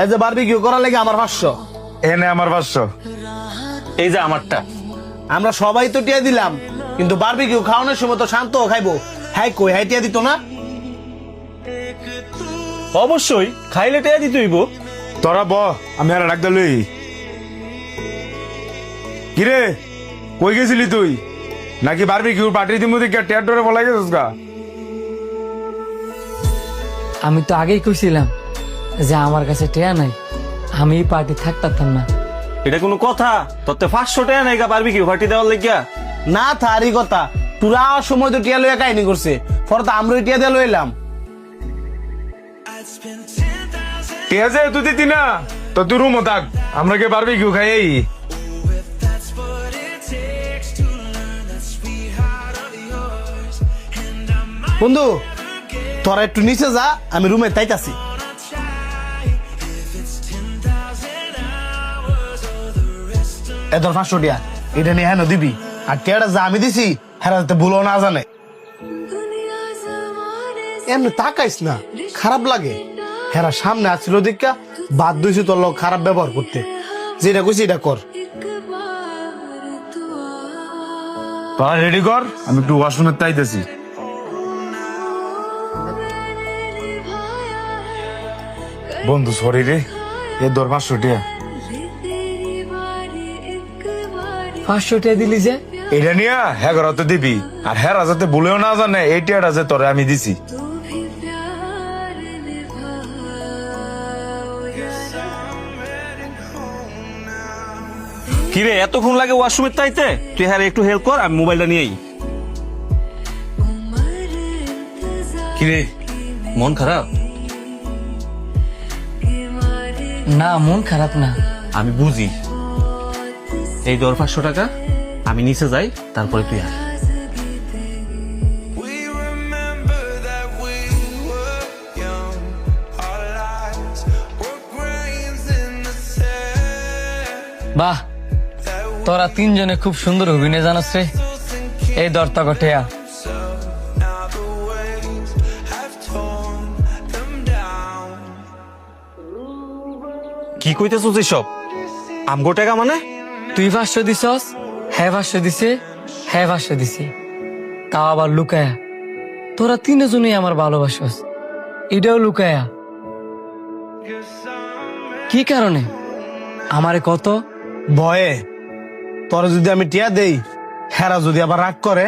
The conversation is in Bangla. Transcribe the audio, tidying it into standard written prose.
এই যে বারবিকিউ করার লাগে আমার 500। এনে আমার 500। এই যে আমারটা। আমরা সবাই তো টিয়া দিলাম, কিন্তু বারবিকিউ খাওয়ানোর সময় তো শান্ত খাইবো। হ্যাঁ কই, হ্যাঁ টিয়া দিত না? অবশ্যই খাইলে টেয়া দিতে হইব। তোরা ব, আমি আর ডাক লই। কিরে কই গেছিলি তুই? নাকি বারবিকিউ পার্টির দিমু দিকে টেয়ার ডরে বলা গেছিস গা? আমি তো আগেই কইছিলাম যে আমার কাছে টেয়া নাই, আমি পার্টি থাকতাম না। এটা কোনো কথা? তোর তো 500 টাকা নাই গা বারবিকিউ পার্টি দেওয়ার লাগিয়া। না তারই কথা, তোরা সময় তো টিয়া লইয়া কাহিনী করছে, পরে তো আমরা টিয়া দিয়ে লইলাম। টিয়া যে তুই দিতি না, তো তুই রুমও থাক, আমরা কে বারবিকিউ খাই। বন্ধু তোরা একটু নিচে যা, আমি রুমে তাইতাছি। এত 500 টিয়া এটা নিয়ে হ্যাঁ দিবি, আর টিয়াটা যা আমি দিছি হ্যাঁ যাতে ভুলো না জানে। এমনি তাকাইস না, খারাপ লাগে। হেরা সামনে আসছিল দেখা বাদ দিয়েছি তোর লোক খারাপ ব্যবহার করতে। যেটা কইছি এটা কর। তোরা রেডি কর, আমি একটু ওয়াশরুমে তাইতেছি। বন্ধু সরি রে, এ দর 500 টিয়া। 500 টেয়া দিলি যে? এটা নিয়ে হ্যাঁ তো দিবি, আর হ্যাঁ যাতে ভুলেও না জানে এই টিয়াটা যে তোরে আমি দিছি। কিরে এতক্ষণ লাগে ওয়াশরুমের তাইতে? তুই হ্যাঁ একটু হেল্প কর, আমি মোবাইলটা নিয়েই। কিরে মন খারাপ? না, মন খারাপ না। আমি বুঝি। এই ধর 500 টাকা, আমি নিচে যাই, তারপরে তুই আয়। We remember that we were young. Our lives were grains in the sand. বাহ, তোরা তিনজনে খুব সুন্দর অভিনয় জানাস রে। এই দরতা টেয়া। So now the waves have torn them down. কি কইতেছিস এসব? আমগো টাকা মানে? তুই 500 দিছস, হ্যাঁ 500 দিছে, হ্যাঁ 500 দিছে, তাও আবার লুকায়া। তোরা তিনজনই আমার ভালোবাসস, এটাও লুকায়া। কি কারণে? আমারে কত ভয়ে। তোরা যদি আমি টিয়া দেই, হেরা যদি আবার রাগ করে,